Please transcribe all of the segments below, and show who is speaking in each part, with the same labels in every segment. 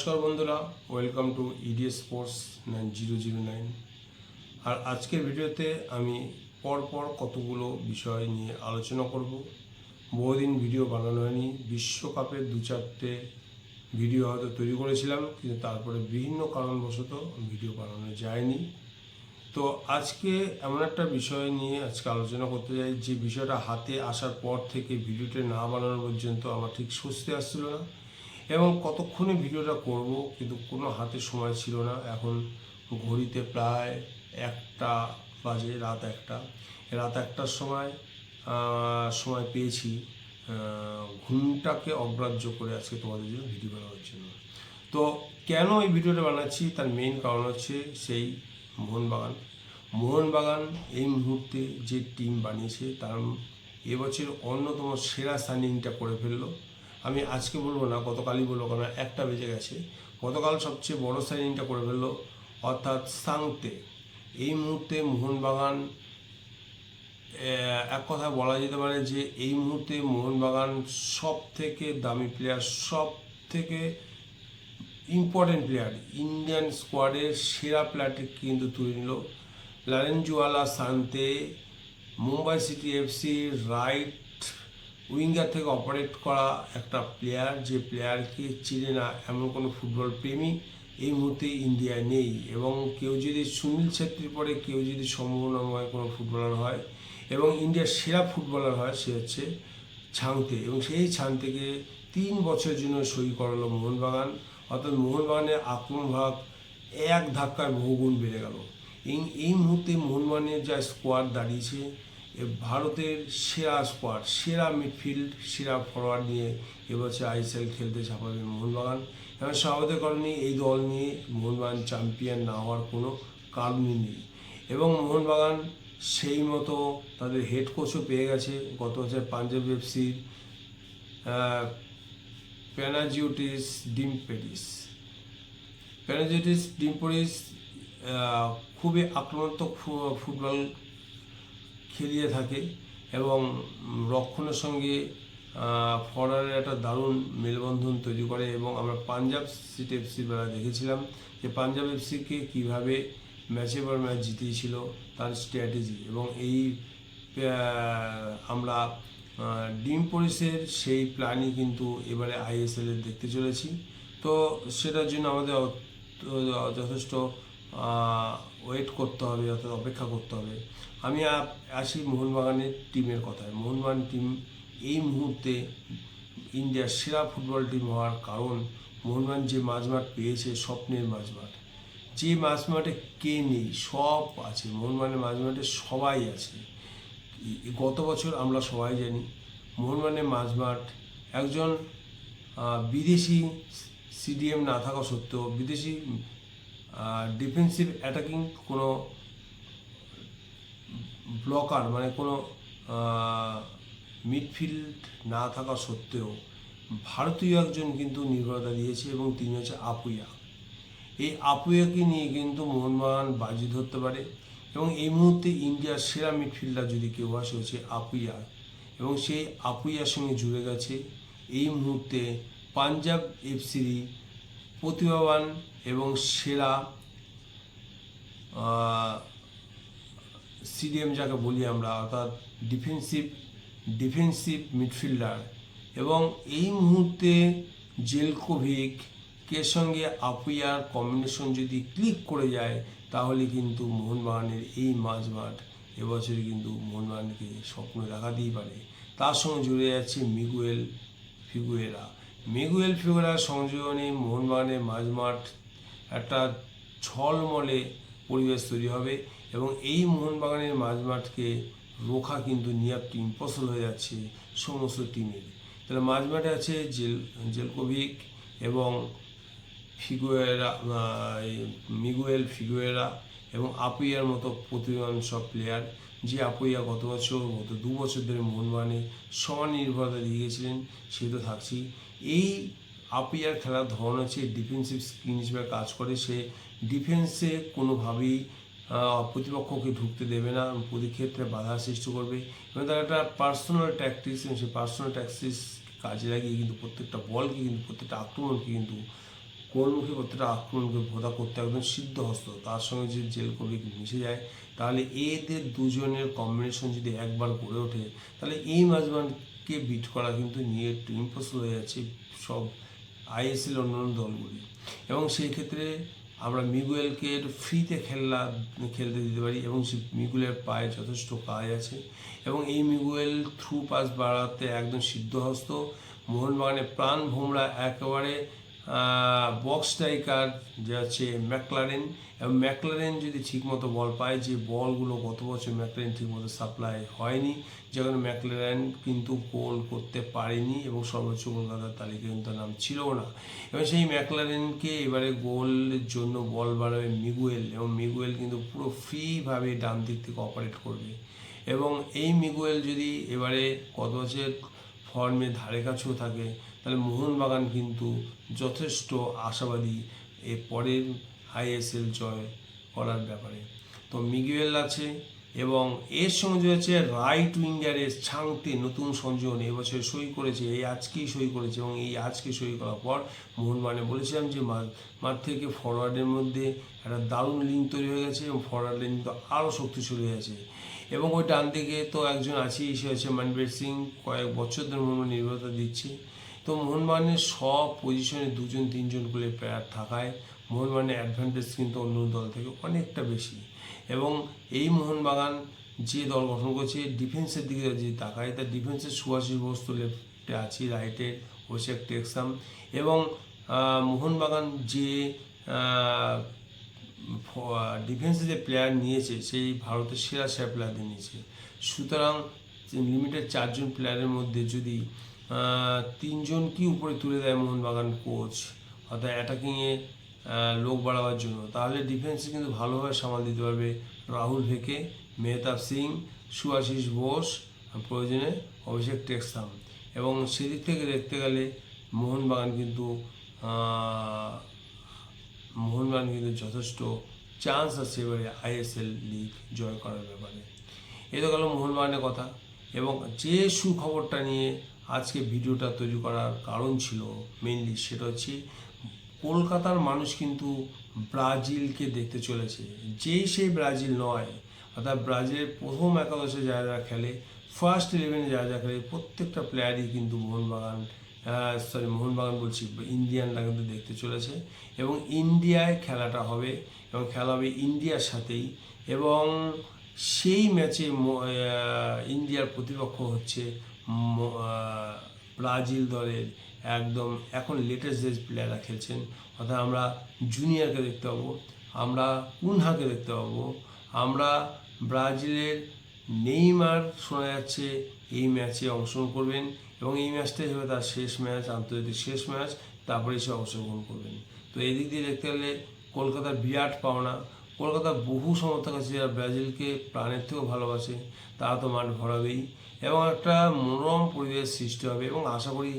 Speaker 1: নমস্কার বন্ধুরা, welcome to EDS sports 9009। আর আজকের ভিডিওতে আমি পরপর কতগুলো বিষয় নিয়ে আলোচনা করব। বহুদিন ভিডিও বানানো হয়নি, বিশ্বকাপের 2-4টে ভিডিও হয়তো তৈরি করেছিলাম, কিন্তু তারপরে বিভিন্ন কারণবশত ভিডিও বানানো যায়নি। তো আজকে এমন একটা বিষয় নিয়ে আজকে আলোচনা করতে চাই, যে বিষয়টা হাতে আসার পর থেকে ভিডিওটা না বানানো পর্যন্ত আমার ঠিক স্বস্তি আসছিল না, এবং কতক্ষণে ভিডিওটা করব কিন্তু কোনো হাতে সময় ছিল না। এখন ঘড়িতে প্রায় 1টা বাজে, রাত 1টার সময় পেয়েছি ঘুমটাকে অগ্রাহ্য করে আজকে তোমাদের জন্য ভিডিও বানানোর জন্য। তো কেন এই ভিডিওটা বানাচ্ছি, তার মেইন কারণ হচ্ছে সেই মোহনবাগান এই মুহূর্তে যে টিম বানিয়েছে তার এবছর অন্যতম সেরা সাইনিংটা করে ফেললো। আমি আজকে বলবো না, গতকালই বলবো, কারণ 1টা বেজে গেছে। গতকাল সবচেয়ে বড় সাইনিংটা করে ফেললো, অর্থাৎ সাংতে। এই মুহূর্তে মোহনবাগান, এক কথা বলা যেতে পারে যে এই মুহূর্তে মোহনবাগান সব থেকে দামি প্লেয়ার, সব থেকে ইম্পর্টেন্ট প্লেয়ার, ইন্ডিয়ান স্কোয়াডের সেরা প্লেয়ারটি কিন্তু তুলে নিল। লারেঞ্জওয়ালা সান্তে মুম্বাই সিটি এফসির রাইট উইঙ্গার থেকে অপারেট করা একটা প্লেয়ার, যে প্লেয়ারকে চিনে না এমন কোনো ফুটবল প্রেমী এই মুহূর্তে ইন্ডিয়ায় নেই। এবং কেউ যদি সুনীল ছেত্রীর পরে কেউ যদি সম্ভাবনাময় কোনো ফুটবলার হয় এবং ইন্ডিয়ার সেরা ফুটবলার হয়, সে হচ্ছে ছাংতে। এবং সেই ছাংতেকে 3 বছরের জন্য সই করালো মোহনবাগান। অর্থাৎ মোহনবাগানের আক্রমণ ভাগ এক ধাক্কায় বহুগুণ বেড়ে গেল। এই মুহূর্তে মোহনবাগানের যা স্কোয়াড দাঁড়িয়েছে, ভারতের সেরা স্কোয়াড, সেরা মিডফিল্ড, সেরা ফরওয়ার্ড নিয়ে এবছর আইএসএল খেলতে ঝাঁপাবে মোহনবাগান। এবং স্বাভাবিক কারণে এই দল নিয়ে মোহনবাগান চ্যাম্পিয়ন না হওয়ার কোনো কারণই নেই। এবং মোহনবাগান সেই মতো তাদের হেড কোচও পেয়ে গেছে। গত বছর পাঞ্জাব এফসির প্যানাজিওটিস ডিম্পোরিস খুবই আক্রমণাত্মক ফুটবল খেলিয়ে থাকে এবং রক্ষণের সঙ্গে ফরওয়ার্ডের একটা দারুণ মেলবন্ধন তৈরি করে। এবং আমরা পাঞ্জাব সিটি এফসির বেলা দেখেছিলাম যে পাঞ্জাব এফসিকে কীভাবে ম্যাচের পর ম্যাচ জিতিয়েছিল, তার স্ট্র্যাটেজি। এবং এই আমরা ডিম্পোরিসের সেই প্ল্যানই কিন্তু এবারে আইএসএল এর দেখতে চলেছি। তো সেটার জন্য আমাদের যথেষ্ট ওয়েট করতে হবে, অর্থাৎ অপেক্ষা করতে হবে। আমি আসি মোহনবাগানের টিমের কথায়। মোহনবাগান টিম এই মুহূর্তে ইন্ডিয়ার সেরা ফুটবল টিম হওয়ার কারণ, মোহনবাগান যে মাঝমাঠ পেয়েছে, স্বপ্নের মাঝমাঠ। যে মাঝমাঠে কে নেই, সব আছে। মোহনবাগানের মাঝমাঠে সবাই আছে। গত বছর আমরা সবাই জানি মোহনবাগানের মাঝমাঠ একজন বিদেশি সিডিএম না থাকা সত্ত্বেও, বিদেশি ডিফেন্সিভ অ্যাটাকিং কোনো ব্লকার মানে কোনো মিডফিল্ড না থাকা সত্ত্বেও ভারতীয় একজন কিন্তু নির্ভরতা দিয়েছে, এবং তিনি হচ্ছে আপুইয়া। এই আপুইয়াকে নিয়ে কিন্তু মোহনবাগান বাজি ধরতে পারে। এবং এই মুহূর্তে ইন্ডিয়ার সেরা মিডফিল্ডার যদি কেউ আসে, হচ্ছে আপুইয়া। এবং সেই আপুইয়ার সঙ্গে জুড়ে গেছে এই মুহূর্তে পাঞ্জাব এফসির প্রতিভাবান এবং সেরা সিডিএম যাকে বলি আমরা, অর্থাৎ ডিফেন্সিভ মিডফিল্ডার। এবং এই মুহূর্তে জেলকোভিকের সঙ্গে আপুইয়ার কম্বিনেশন যদি ক্লিক করে যায়, তাহলে কিন্তু মোহনবাগানের এই মাঝমাঠ এবছরে কিন্তু মোহনবাগানকে স্বপ্ন দেখাতেই পারে। তার সঙ্গে জুড়ে যাচ্ছে মিগুয়েল ফিগুয়েরার সংযোজনে মোহনবাগানের মাঝমাঠ একটা ঝলমলে পরিবেশ তৈরি হবে। এবং এই মোহনবাগানের মাঝমাঠকে রোখা কিন্তু নিয়াপটি ইম্পসিবল হয়ে যাচ্ছে সমস্ত টিমের। তাহলে মাঝমাঠে আছে জেলকোভিক এবং মিগুয়েল ফিগুয়েরা এবং আপুইয়ার মতো প্রতিভাবান সব প্লেয়ার, যে আপুইয়া গত 2 বছর ধরে মোহনবাগানে সমান নির্ভরতা দিয়ে গেছিলেন, সে তো থাকছেই। এই আপুইয়ার খেলার ধরন হচ্ছে ডিফেন্সিভ স্ক্রিন হিসেবে কাজ করে। সে ডিফেন্সে কোনোভাবেই প্রতিপক্ষকে ঢুকতে দেবে না, প্রতি ক্ষেত্রে বাধা সৃষ্টি করবে। এবং তার একটা পার্সোনাল ট্যাকটিক্স, এবং সেই পার্সোনাল ট্যাকটিক্স কাজে লাগিয়ে কিন্তু প্রত্যেকটা বলকে কিন্তু, প্রত্যেকটা আক্রমণকে কিন্তু গোলমুখী প্রত্যেকটা আক্রমণকে ভোদা করতে একদম সিদ্ধহস্ত। তার সঙ্গে যদি জেল কবিক মিশে যায়, তাহলে এদের দুজনের কম্বিনেশন যদি একবার গড়ে ওঠে, তাহলে এই মাঝবানকে বিট করা কিন্তু নিয়ে একটু ইম্পসিবল হয়ে যাচ্ছে সব আইএসএল অন্যান্য দলগুলি। এবং সেই ক্ষেত্রে আমরা মিগুয়েলকে ফ্রিতে খেলতে দিতে পারি, এবং সেই মিগুয়েলের পায়ে যথেষ্ট কাজ আছে, এবং এই মিগুয়েল থ্রু পাস বাড়াতে একদম সিদ্ধহস্ত। মোহনবাগানের প্রাণ ভোমরা একেবারে বক্স স্ট্রাইকার যে আছে ম্যাকলারেন, এবং ম্যাকলারেন যদি ঠিকমতো বল পায়, যে বলগুলো গত বছর ম্যাকলারেন ঠিকমতো সাপ্লাই হয়নি, যেখানে ম্যাকলারেন কিন্তু গোল করতে পারেনি এবং সর্বোচ্চ কলকাতার তালিকায় কিন্তু নাম ছিল না। এবং সেই ম্যাকলারেনকে এবারে গোলের জন্য বল বাড়াবে মিগুয়েল, এবং মিগুয়েল কিন্তু পুরো ফ্রিভাবে ডান দিক থেকে অপারেট করবে। এবং এই মিগুয়েল যদি এবারে গত বছর ফর্মে ধারে কাছেও থাকে, তাহলে মোহনবাগান কিন্তু যথেষ্ট আশাবাদী এর পরের আইএসএল জয় করার ব্যাপারে। তো মিগুয়েল আছে, এবং এর সঙ্গে আছে রাইট উইঙ্গারের ছাংতে নতুন সংযোজন এবছর সই করেছে, এই আজকেই সই করেছে, এবং এই আজকে সই করার পর মোহনবাগানে বলেছিলাম যে মাঠ থেকে ফরওয়ার্ডের মধ্যে একটা দারুণ লিঙ্ক তৈরি হয়ে গেছে, এবং ফরওয়ার্ড লাইন কিন্তু আরও শক্তিশালী হয়ে গেছে। এবং ওই ডান দিকে তো একজন আছেই, সে হচ্ছে মনবীর সিং, কয়েক বছর ধরে মোহনবাগান নির্ভরতা দিচ্ছে। তো মোহনবাগানের সব পজিশনে 2-3 করে প্লেয়ার থাকায় মোহনবাগানের অ্যাডভান্টেজ কিন্তু অন্য দল থেকে অনেকটা বেশি। এবং এই মোহনবাগান যে দল গঠন করছে, ডিফেন্সের দিকে যদি তাকায়, তার ডিফেন্সের সুভাষিস বোস তো লেফটে আছে, রাইটে অভিষেক টেক্সাম, এবং মোহনবাগান যে ডিফেন্সে যে প্লেয়ার নিয়েছে সেই ভারতের সেরা প্লেয়ারদের নিয়েছে। সুতরাং লিমিটেড 4 জন প্লেয়ারের মধ্যে যদি 3 জনকেই উপরে তুলে দেয় মোহনবাগান কোচ, অর্থাৎ অ্যাটাকিংয়ে লোক বাড়াবার জন্য, তাহলে ডিফেন্সে কিন্তু ভালোভাবে সামাল দিতে পারবে রাহুল ভেকে, মেহতাব সিং, সুভাষিস বোস, প্রয়োজনে অভিষেক টেক্সাম। এবং সেদিক থেকে দেখতে গেলে মোহনবাগান কিন্তু যথেষ্ট চান্স আছে এবারে আইএসএল লিগ জয় করার ব্যাপারে। এ তো গেল মোহনবাগানের কথা। এবং যে সুখবরটা নিয়ে আজকে ভিডিওটা তৈরি করার কারণ ছিল মেইনলি, সেটা হচ্ছে কলকাতার মানুষ কিন্তু ব্রাজিলকে দেখতে চলেছে। সেই ব্রাজিল নয়, অর্থাৎ ব্রাজিলের প্রথম একাদশে যারা যারা খেলে, ফার্স্ট 11-এ যারা যারা খেলে, প্রত্যেকটা প্লেয়ারই কিন্তু মোহনবাগান বলছি, ইন্ডিয়ানরা কিন্তু দেখতে চলেছে। এবং ইন্ডিয়ায় খেলাটা হবে, এবং খেলা হবে ইন্ডিয়ার সাথেই। এবং সেই ম্যাচে ইন্ডিয়ার প্রতিপক্ষ হচ্ছে ব্রাজিল দলের একদম এখন লেটেস্ট যে প্লেয়াররা খেলছেন, অর্থাৎ আমরা জুনিয়রকে দেখতে পাবো, আমরা কুনহাকে দেখতে পাবো, আমরা ব্রাজিলের নেইমার শোনা যাচ্ছে এই ম্যাচে অংশগ্রহণ করবেন, এবং এই ম্যাচটাই হবে তার শেষ ম্যাচ, আন্তর্জাতিক শেষ ম্যাচ, তারপরে সে অংশগ্রহণ করবেন। তো এদিক দিয়ে দেখতে গেলে কলকাতার বিরাট পাওনা। কলকাতার বহু সমর্থক আছে যারা ব্রাজিলকে প্রাণের থেকেও ভালোবাসে, তারা তো মাঠ ভরাবেই, এবং একটা মনোরম পরিবেশ সৃষ্টি হবে। এবং আশা করি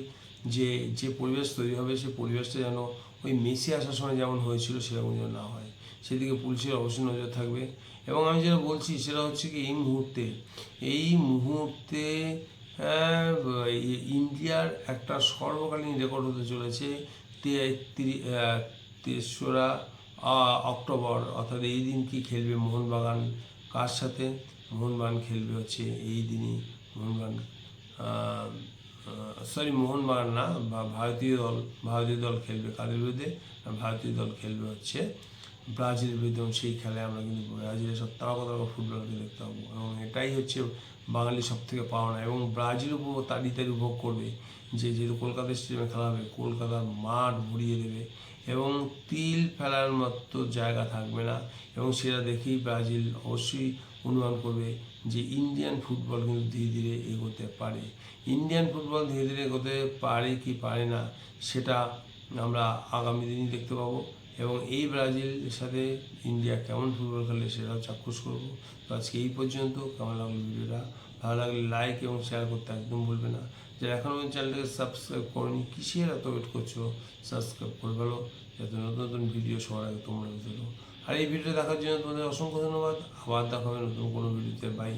Speaker 1: যে পরিবেশ তৈরি হবে, সেই পরিবেশটা যেন ওই মেসি আসার সময় যেমন হয়েছিল সেরকম যেন না হয়, সেদিকে পুলিশের অবশ্যই নজর থাকবে। এবং আমি যেটা বলছি সেটা হচ্ছে কি, এই মুহূর্তে ইন্ডিয়ার একটা সর্বকালীন রেকর্ড হতে চলেছে 3রা অক্টোবর, অর্থাৎ এই দিন কি খেলবে মোহনবাগান, কার সাথে মোহনবাগান খেলবে হচ্ছে এই দিনই, মোহনবাগান না, ভারতীয় দল খেলবে কাদের বিরুদ্ধে, ভারতীয় দল খেলবে হচ্ছে ব্রাজিলের বিরুদ্ধে। এবং সেই খেলায় আমরা কিন্তু ব্রাজিলের সব তারকা ফুটবলকে দেখতে পাবো, এবং এটাই হচ্ছে বাঙালির সব থেকে পাওনা। এবং ব্রাজিল উপভোগ তারই উপভোগ করবে যেহেতু কলকাতা স্টেডিয়ামে খেলা হবে, কলকাতার মাঠ ভরিয়ে দেবে, এবং তিল ফেলার মতো জায়গা থাকবে না। এবং সেটা দেখেই ব্রাজিল অবশ্যই অনুমান করবে যে ইন্ডিয়ান ফুটবল কিন্তু ধীরে ধীরে এগোতে পারে। ইন্ডিয়ান ফুটবল ধীরে ধীরে এগোতে পারে কি পারে না, সেটা আমরা আগামী দিনই দেখতে পাবো। এবং এই ব্রাজিলের সাথে ইন্ডিয়া কেমন ফুটবল খেলে সেটাও চাক্ষুষ করবো। তো আজকে এই পর্যন্ত। কেমন লাগলো ভিডিওটা? ভালো লাগলে লাইক এবং শেয়ার করতে একদম ভুলবে না। যারা এখনও আমার চ্যানেলটাকে সাবস্ক্রাইব করোনি, কিসের এত ওয়েট করছো? সাবস্ক্রাইব করে ফেলো, যাতে নতুন নতুন ভিডিও সবার আগে তোমরা পেতে। আর এই ভিডিও দেখার জন্য তোমাদের অসংখ্য ধন্যবাদ। আবার দেখা হবে নতুন কোনো ভিডিওতে। বাই।